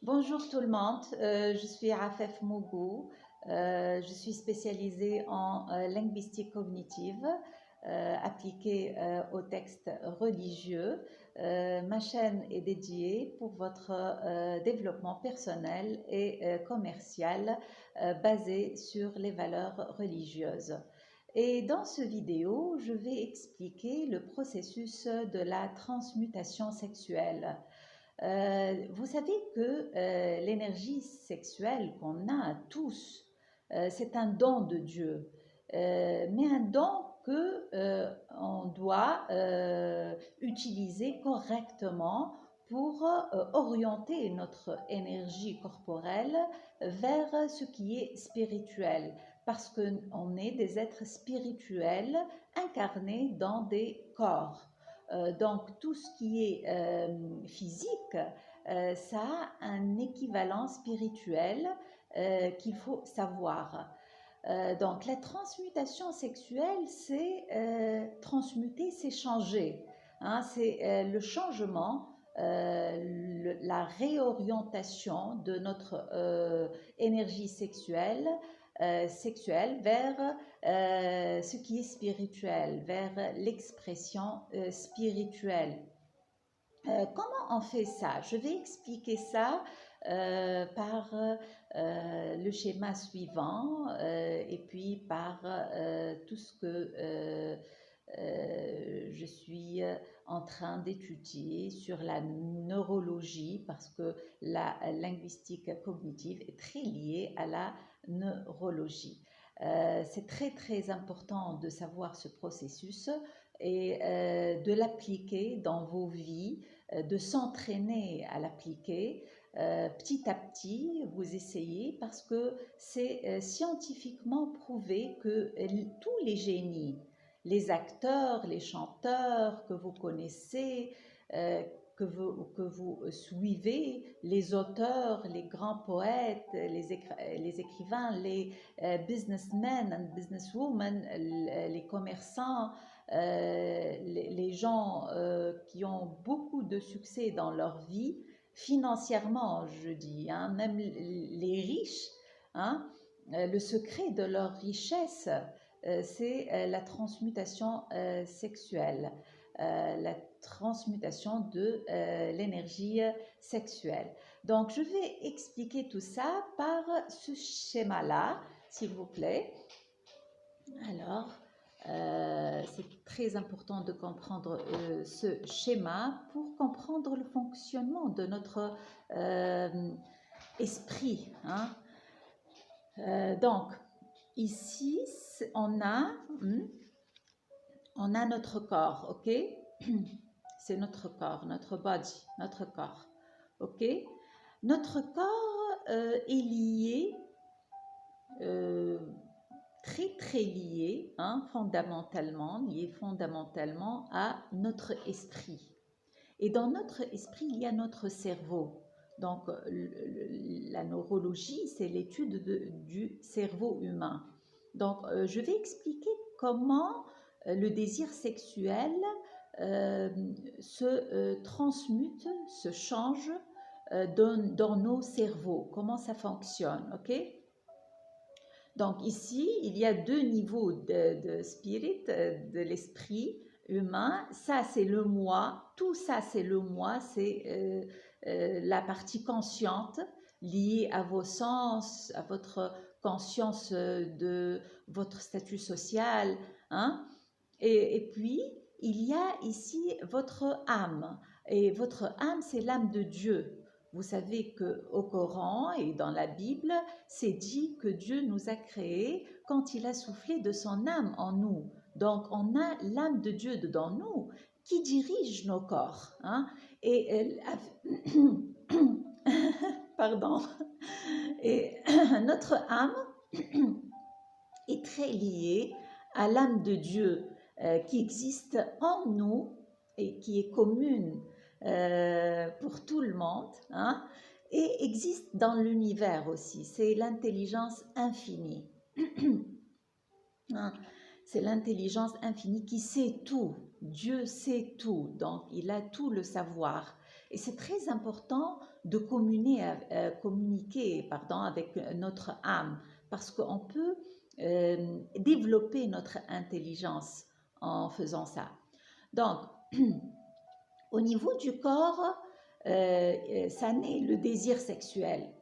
Bonjour tout le monde, je suis Afef Mougou, je suis spécialisée en linguistique cognitive appliquée aux textes religieux. Ma chaîne est dédiée pour votre développement personnel et commercial basé sur les valeurs religieuses. Et dans ce vidéo, je vais expliquer le processus de la transmutation sexuelle. Vous savez que l'énergie sexuelle qu'on a tous, c'est un don de Dieu, mais un don que on doit utiliser correctement pour orienter notre énergie corporelle vers ce qui est spirituel, parce qu'on est des êtres spirituels incarnés dans des corps. Donc tout ce qui est physique, ça a un équivalent spirituel qu'il faut savoir. Donc la transmutation sexuelle, c'est transmuter, c'est changer. Hein, c'est le changement, la réorientation de notre énergie sexuelle vers ce qui est spirituel, vers l'expression spirituelle. Comment on fait ça? Je vais expliquer ça par le schéma suivant et puis par tout ce que je suis en train d'étudier sur la neurologie parce que la linguistique cognitive est très liée à la neurologie. C'est très très important de savoir ce processus et de l'appliquer dans vos vies, de s'entraîner à l'appliquer. Petit à petit, vous essayez parce que c'est scientifiquement prouvé que tous les génies, les acteurs, les chanteurs que vous connaissez, que vous suivez, les auteurs, les grands poètes, les écrivains, les businessmen and businesswomen, les commerçants, les gens qui ont beaucoup de succès dans leur vie, financièrement, je dis, hein, même les riches, hein, le secret de leur richesse, c'est la transmutation sexuelle, la transmutation de l'énergie sexuelle. Donc, je vais expliquer tout ça par ce schéma-là, s'il vous plaît. Alors, c'est très important de comprendre ce schéma pour comprendre le fonctionnement de notre esprit. Hein. Donc, ici, on a notre corps, ok? C'est notre corps, notre body, notre corps, ok? Notre corps est lié, très très lié, hein, lié fondamentalement à notre esprit. Et dans notre esprit, il y a notre cerveau. Donc, la neurologie, c'est l'étude du cerveau humain. Donc, je vais expliquer comment le désir sexuel se transmute, se change dans nos cerveaux, comment ça fonctionne, ok? Donc ici, il y a deux niveaux de spirit, de l'esprit humain. Ça, c'est le moi. Tout ça, c'est le moi. C'est la partie consciente liée à vos sens, à votre conscience de votre statut social. Hein? Et puis, il y a ici votre âme. Et votre âme, c'est l'âme de Dieu. Vous savez qu'au Coran et dans la Bible, c'est dit que Dieu nous a créés quand il a soufflé de son âme en nous. Donc, on a l'âme de Dieu dedans nous qui dirige nos corps. Hein? Et pardon. Et notre âme est très liée à l'âme de Dieu qui existe en nous et qui est commune pour tout le monde, hein, et existe dans l'univers aussi. C'est l'intelligence infinie. Hein, c'est l'intelligence infinie qui sait tout. Dieu sait tout, donc il a tout le savoir. Et c'est très important de communiquer pardon, avec notre âme, parce qu'on peut développer notre intelligence en faisant ça. Donc, au niveau du corps, ça naît le désir sexuel.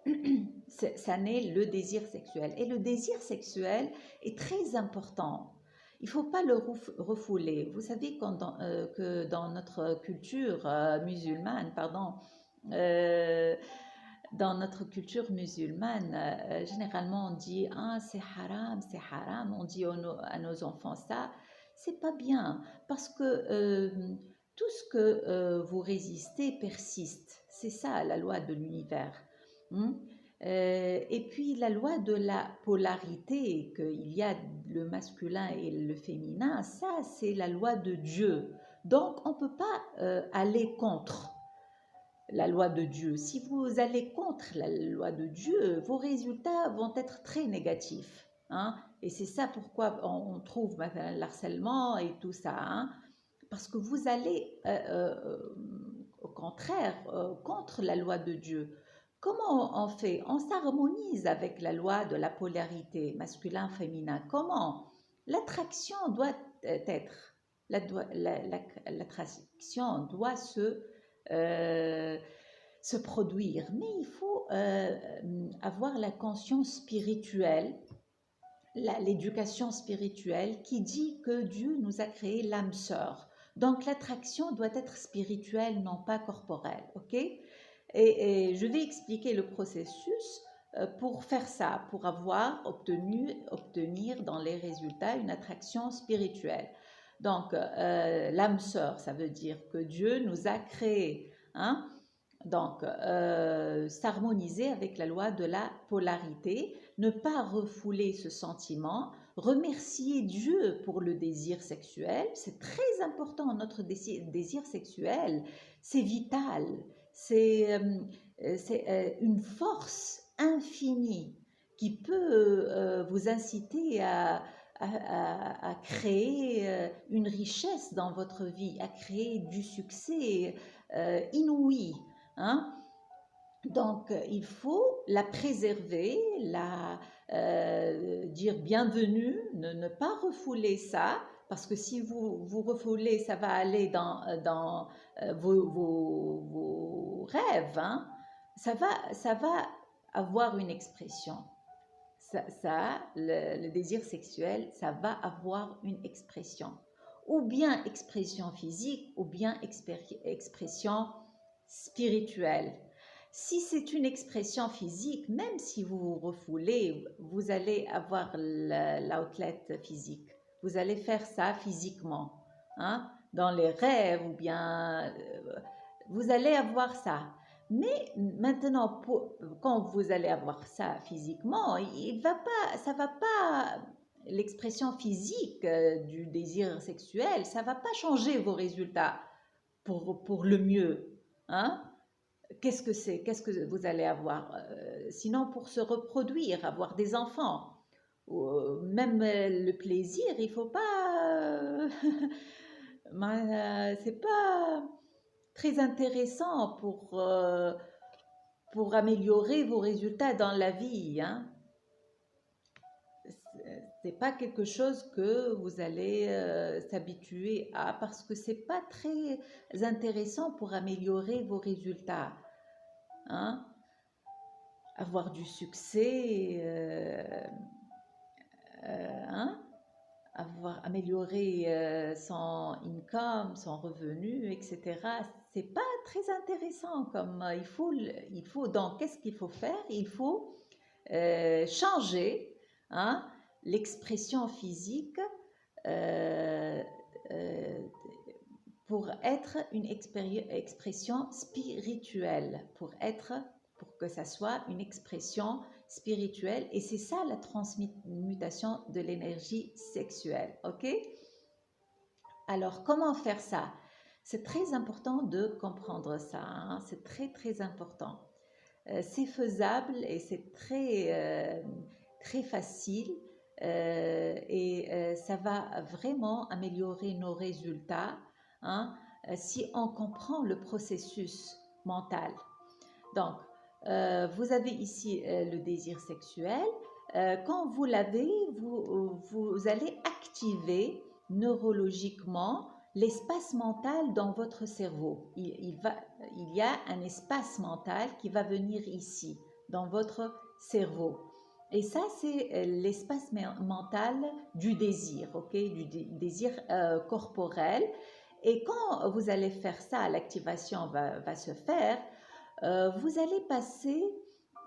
Ça naît le désir sexuel. Et le désir sexuel est très important. Il ne faut pas le refouler. Vous savez que dans notre culture musulmane, euh, dans notre culture musulmane, généralement on dit ah c'est haram, on dit à nos enfants ça, c'est pas bien parce que tout ce que vous résistez persiste. C'est ça la loi de l'univers. Hmm. Et puis la loi de la polarité, qu'il y a le masculin et le féminin, ça c'est la loi de Dieu. Donc on ne peut pas aller contre la loi de Dieu. Si vous allez contre la loi de Dieu, vos résultats vont être très négatifs. Hein? Et c'est ça pourquoi on trouve l'harcèlement et tout ça. Hein? Parce que vous allez, au contraire, contre la loi de Dieu. Comment on fait? On s'harmonise avec la loi de la polarité masculin-féminin. Comment? L'attraction doit être, l'attraction doit se produire, mais il faut avoir la conscience spirituelle, l'éducation spirituelle qui dit que Dieu nous a créé l'âme sœur. Donc l'attraction doit être spirituelle, non pas corporelle, ok? Et je vais expliquer le processus pour faire ça, pour obtenir dans les résultats une attraction spirituelle. Donc l'âme sœur, ça veut dire que Dieu nous a créé, hein? Donc, s'harmoniser avec la loi de la polarité, ne pas refouler ce sentiment, remercier Dieu pour le désir sexuel, c'est très important, notre désir sexuel, c'est vital, c'est une force infinie qui peut vous inciter à créer une richesse dans votre vie, à créer du succès inouï. Hein? Donc, il faut la préserver, dire bienvenue, ne pas refouler ça, parce que si vous refoulez, ça va aller dans vos rêves. Hein? Ça va avoir une expression. Le désir sexuel, ça va avoir une expression. Ou bien expression physique, ou bien expression spirituelle. Si c'est une expression physique, même si vous vous refoulez, vous allez avoir l'outlet physique. Vous allez faire ça physiquement, hein, dans les rêves ou bien vous allez avoir ça. Mais maintenant, quand vous allez avoir ça physiquement, ça va pas, l'expression physique du désir sexuel, ça va pas changer vos résultats pour le mieux, hein? Qu'est-ce que c'est? Qu'est-ce que vous allez avoir? Sinon, pour se reproduire, avoir des enfants, même le plaisir, il faut pas. C'est pas très intéressant pour améliorer vos résultats dans la vie. Hein? C'est pas quelque chose que vous allez s'habituer à parce que c'est pas très intéressant pour améliorer vos résultats. Hein? Avoir du succès, hein? Améliorer son income, son revenu, etc. C'est pas très intéressant comme il faut donc qu'est-ce qu'il faut faire? Il faut changer, hein, l'expression physique euh, euh, pour être une expression spirituelle, pour que ça soit une expression spirituelle, et c'est ça la transmutation de l'énergie sexuelle, ok? Alors, comment faire ça? C'est très important de comprendre ça, hein? C'est très très important. C'est faisable et c'est très facile et ça va vraiment améliorer nos résultats, hein, si on comprend le processus mental. Donc, vous avez ici le désir sexuel. Quand vous l'avez, vous allez activer neurologiquement l'espace mental dans votre cerveau. Il y a un espace mental qui va venir ici, dans votre cerveau. Et ça, c'est l'espace mental du désir, ok, du désir corporel. Et quand vous allez faire ça, l'activation va se faire, vous allez passer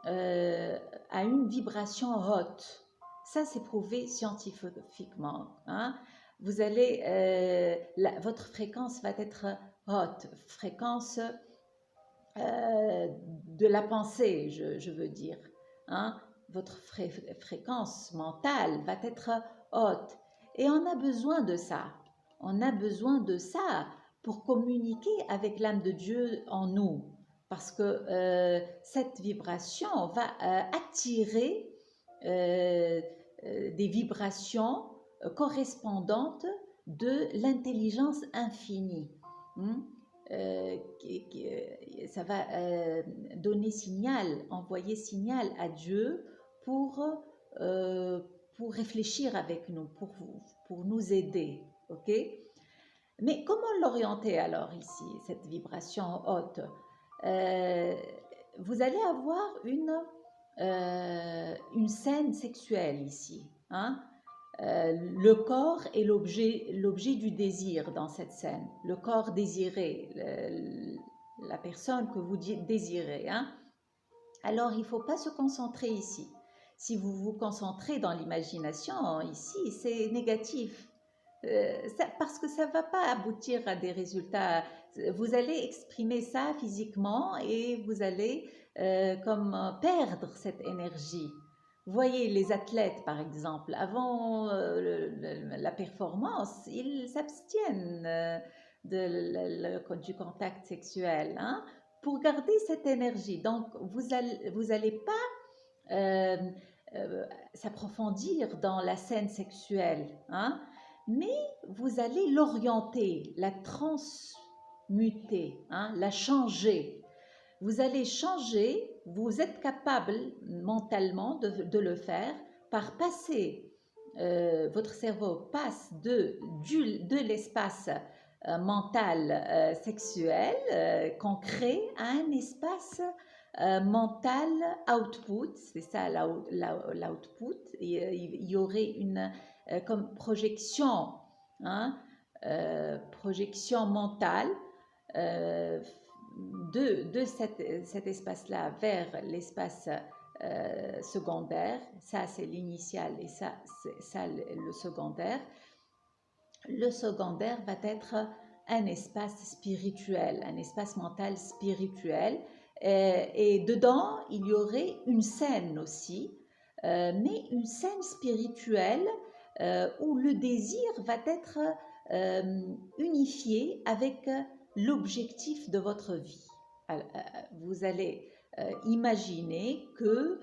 à une vibration haute. Ça, c'est prouvé scientifiquement. Hein. Vous allez, votre fréquence va être haute, fréquence de la pensée, je veux dire. Hein. Votre fréquence mentale va être haute. Et on a besoin de ça. On a besoin de ça pour communiquer avec l'âme de Dieu en nous. Parce que cette vibration va attirer des vibrations correspondantes de l'intelligence infinie. Hmm? Ça va donner signal, envoyer signal à Dieu euh, pour réfléchir avec nous, pour nous aider. Ok? Mais comment l'orienter alors ici, cette vibration haute? Vous allez avoir une scène sexuelle ici. Hein? Le corps est l'objet du désir dans cette scène. Le corps désiré, la personne que vous désirez. Hein? Alors, il ne faut pas se concentrer ici. Si vous vous concentrez dans l'imagination, ici, c'est négatif. Parce que ça ne va pas aboutir à des résultats. Vous allez exprimer ça physiquement et vous allez comme perdre cette énergie. Vous voyez les athlètes, par exemple, avant la performance, ils s'abstiennent du contact sexuel hein, pour garder cette énergie. Donc, vous allez pas s'approfondir dans la scène sexuelle, hein, mais vous allez l'orienter, la transmuter, hein, la changer. Vous allez changer, vous êtes capable mentalement de le faire par passer, votre cerveau passe de l'espace mental sexuel concret à un espace mental output, c'est ça l'output, il y aurait une comme projection, hein, projection mentale de cet espace-là vers l'espace secondaire. Ça, c'est l'initial et ça, c'est ça le secondaire. Le secondaire va être un espace spirituel, un espace mental spirituel. Et dedans, il y aurait une scène aussi, mais une scène spirituelle où le désir va être unifié avec l'objectif de votre vie. Alors, vous allez imaginer que,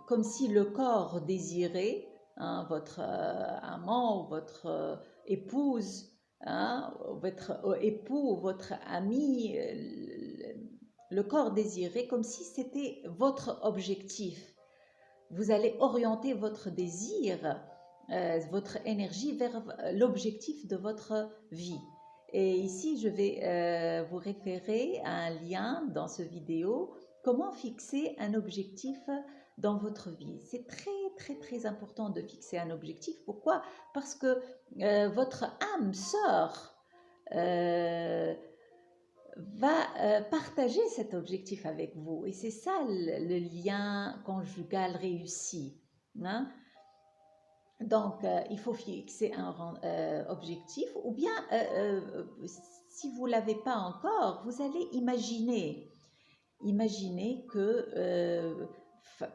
comme si le corps désirait, hein, votre amant ou votre épouse, hein, votre époux, votre ami, le corps désiré, comme si c'était votre objectif. Vous allez orienter votre désir, votre énergie vers l'objectif de votre vie. Et ici, je vais vous référer à un lien dans ce vidéo, comment fixer un objectif dans votre vie. C'est très, très, très important de fixer un objectif. Pourquoi? Parce que votre âme sœur va partager cet objectif avec vous. Et c'est ça le lien conjugal réussi. Hein? Donc, il faut fixer un objectif ou bien, si vous ne l'avez pas encore, vous allez imaginer. Imaginez que,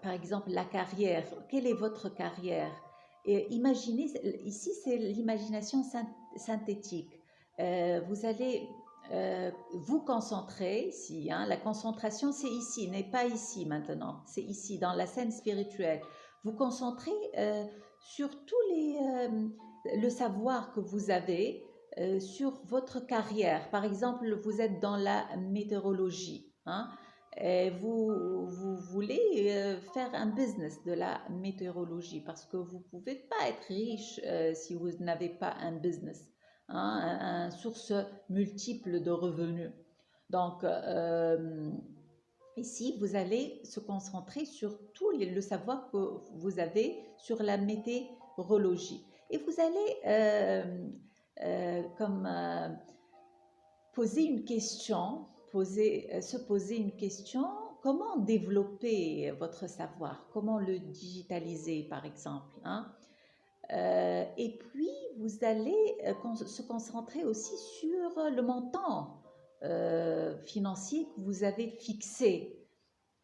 par exemple, la carrière, quelle est votre carrière? Et imaginez, ici c'est l'imagination synthétique. Vous allez vous concentrer ici, hein, la concentration c'est ici, n'est pas ici maintenant, c'est ici dans la scène spirituelle. Vous concentrez sur le savoir que vous avez sur votre carrière. Par exemple, vous êtes dans la météorologie. hein, et vous voulez faire un business de la météorologie parce que vous ne pouvez pas être riche si vous n'avez pas un business, hein, un source multiple de revenus. Donc, ici, vous allez se concentrer sur tout le savoir que vous avez sur la météorologie. Et vous allez comme poser une question, se poser une question, comment développer votre savoir, comment le digitaliser par exemple, hein. Et puis, vous allez se concentrer aussi sur le montant financier que vous avez fixé,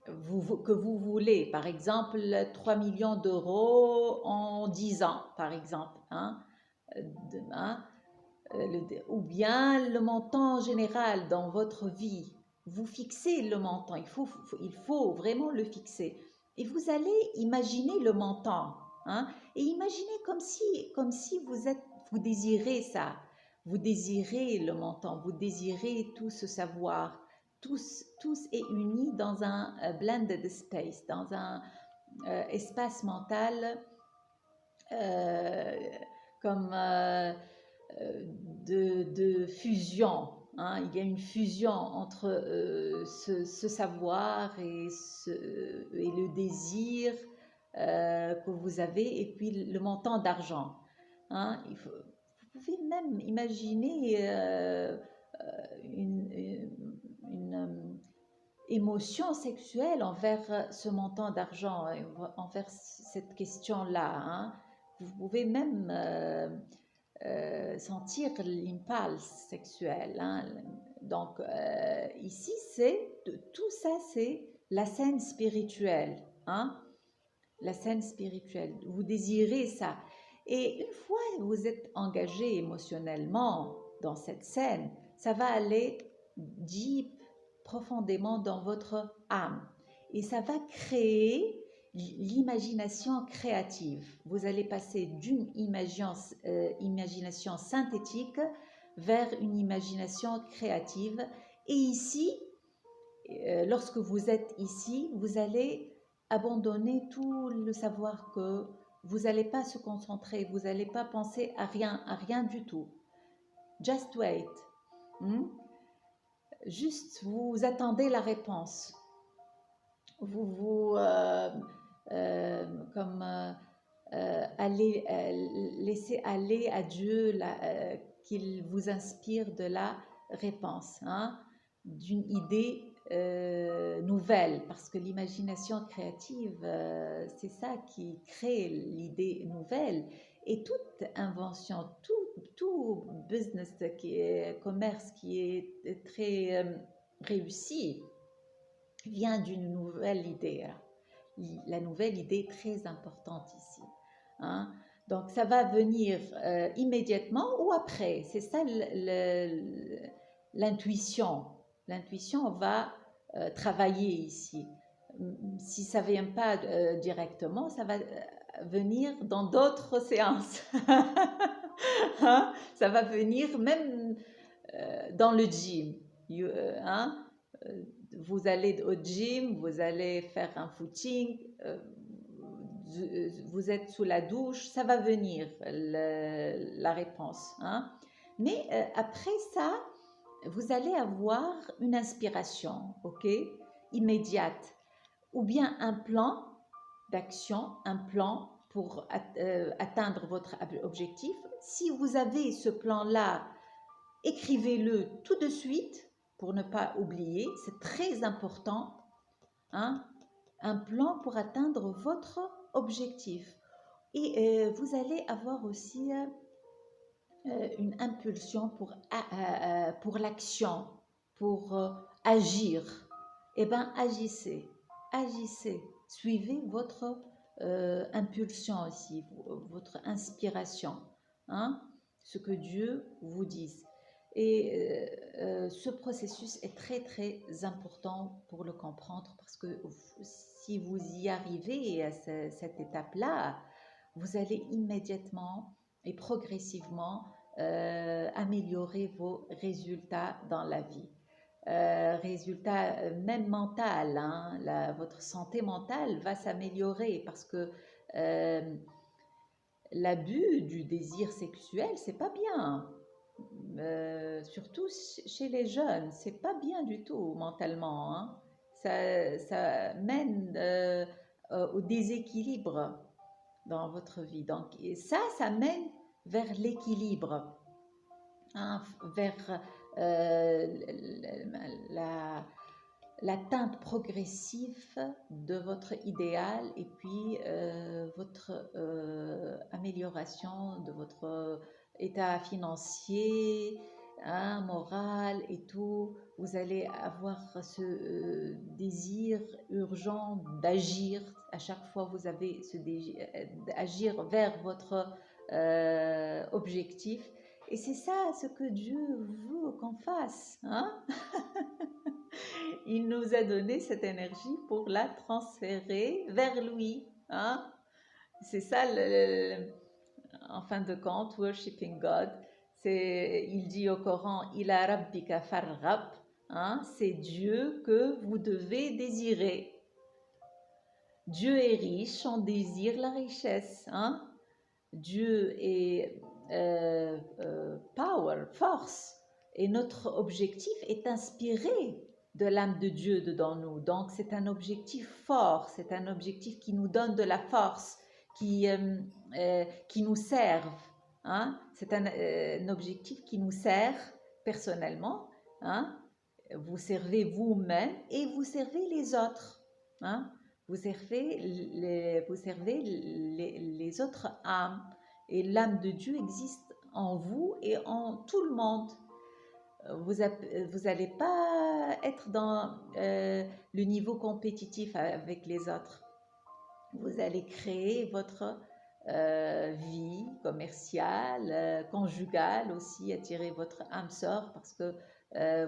que vous voulez. Par exemple, 3 millions d'euros en 10 ans, par exemple, hein, hein, ou bien le montant général dans votre vie. Vous fixez le montant, il faut vraiment le fixer. Et vous allez imaginer le montant, hein, et imaginez comme si vous désirez ça, vous désirez le montant, vous désirez tout ce savoir, tous est unis dans un blended space, dans un espace mental euh, comme de fusion, hein. Il y a une fusion entre ce savoir et le désir que vous avez et puis le montant d'argent, hein. Vous pouvez même imaginer une émotion sexuelle envers ce montant d'argent, envers cette question-là, hein. Vous pouvez même sentir l'impulse sexuel, hein. Donc, ici, tout ça, c'est la scène spirituelle, hein. La scène spirituelle. Vous désirez ça. Et une fois que vous êtes engagé émotionnellement dans cette scène, ça va aller deep, profondément dans votre âme. Et ça va créer l'imagination créative. Vous allez passer d'une imagination synthétique vers une imagination créative. Et ici, lorsque vous êtes ici, vous allez abandonner tout le savoir que vous n'allez pas se concentrer, vous n'allez pas penser à rien du tout. Just wait. Hmm? Juste, vous attendez la réponse. Vous comme allez laisser aller à Dieu qu'il vous inspire de la réponse, hein, d'une idée nouvelle, parce que l'imagination créative, c'est ça qui crée l'idée nouvelle. Et toute invention, tout business commerce qui est très réussi vient d'une nouvelle idée. La nouvelle idée est très importante ici, hein. Donc, ça va venir immédiatement ou après. C'est ça l'intuition. L'intuition va travailler ici. Si ça ne vient pas directement, ça va venir dans d'autres séances. Hein? Ça va venir même dans le gym. Hein? Vous allez au gym, vous allez faire un footing, vous êtes sous la douche, ça va venir la réponse, hein. Mais après ça, vous allez avoir une inspiration, ok, immédiate, ou bien un plan d'action, un plan pour atteindre votre objectif. Si vous avez ce plan-là, écrivez-le tout de suite pour ne pas oublier, c'est très important, hein, un plan pour atteindre votre objectif. Et vous allez avoir aussi une impulsion pour l'action, pour agir. Eh bien, agissez, suivez votre impulsion aussi, votre inspiration, hein, ce que Dieu vous dise. Et ce processus est très très important pour le comprendre parce que si vous y arrivez à cette étape-là, vous allez immédiatement et progressivement améliorer vos résultats dans la vie. résultat même mental, hein, votre santé mentale va s'améliorer parce que euh, l'abus du désir sexuel, c'est pas bien. Surtout chez les jeunes, c'est pas bien du tout mentalement, hein. Ça mène au déséquilibre dans votre vie. Donc, et ça mène vers l'équilibre, hein, vers la, l'atteinte progressive de votre idéal et puis votre amélioration de votre état financier, hein, moral et tout. Vous allez avoir ce désir urgent d'agir. À chaque fois, vous avez ce désir d'agir vers votre objectif. Et c'est ça ce que Dieu veut qu'on fasse, hein? Il nous a donné cette énergie pour la transférer vers lui, hein? C'est ça, en fin de compte, worshiping God. Il dit au Coran, Ila rabbika farghab, hein? C'est Dieu que vous devez désirer. Dieu est riche, on désire la richesse, hein? Dieu est power, force, et notre objectif est inspiré de l'âme de Dieu dedans nous. Donc c'est un objectif fort, c'est un objectif qui nous donne de la force, qui nous serve, hein? C'est un objectif qui nous sert personnellement, hein? Vous servez vous-même et vous servez les autres, hein? Vous servez les autres âmes. Et l'âme de Dieu existe en vous et en tout le monde. Vous n'allez pas être dans le niveau compétitif avec les autres. Vous allez créer votre vie commerciale, conjugale aussi, attirer votre âme sœur parce que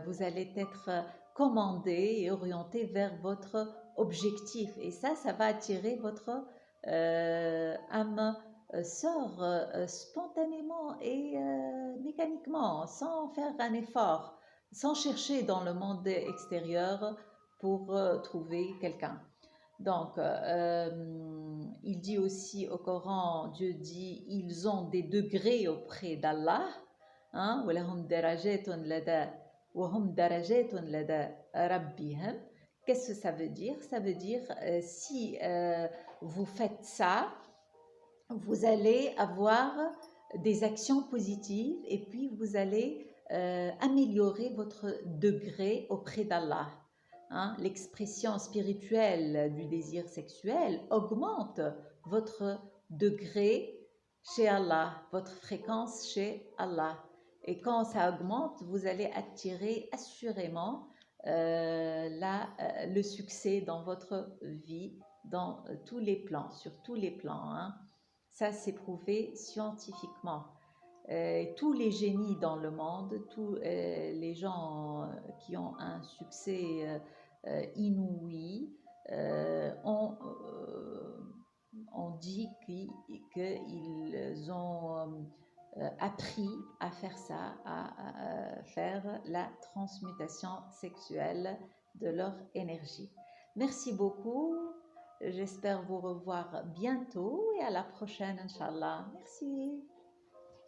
vous allez être commandé et orienté vers votre objectif. Et ça va attirer votre âme sœur spontanément et mécaniquement, sans faire un effort, sans chercher dans le monde extérieur pour trouver quelqu'un. Donc, il dit aussi au Coran, Dieu dit, ils ont des degrés auprès d'Allah, hein, وَلَهُمْ دَرَجَاتٌ لَدَى وَهُمْ دَرَجَاتٌ لَدَى رَبِّهِمْ. Qu'est-ce que ça veut dire? Ça veut dire, si vous faites ça, vous allez avoir des actions positives et puis vous allez améliorer votre degré auprès d'Allah. Hein? L'expression spirituelle du désir sexuel augmente votre degré chez Allah, votre fréquence chez Allah. Et quand ça augmente, vous allez attirer assurément le succès dans votre vie, dans tous les plans, sur tous les plans, hein. Ça, c'est prouvé scientifiquement. Tous les génies dans le monde, tous les gens qui ont un succès inouï ont dit qu'ils ont appris à faire ça, à faire la transmutation sexuelle de leur énergie. Merci beaucoup. J'espère vous revoir bientôt et à la prochaine, Inch'Allah. Merci.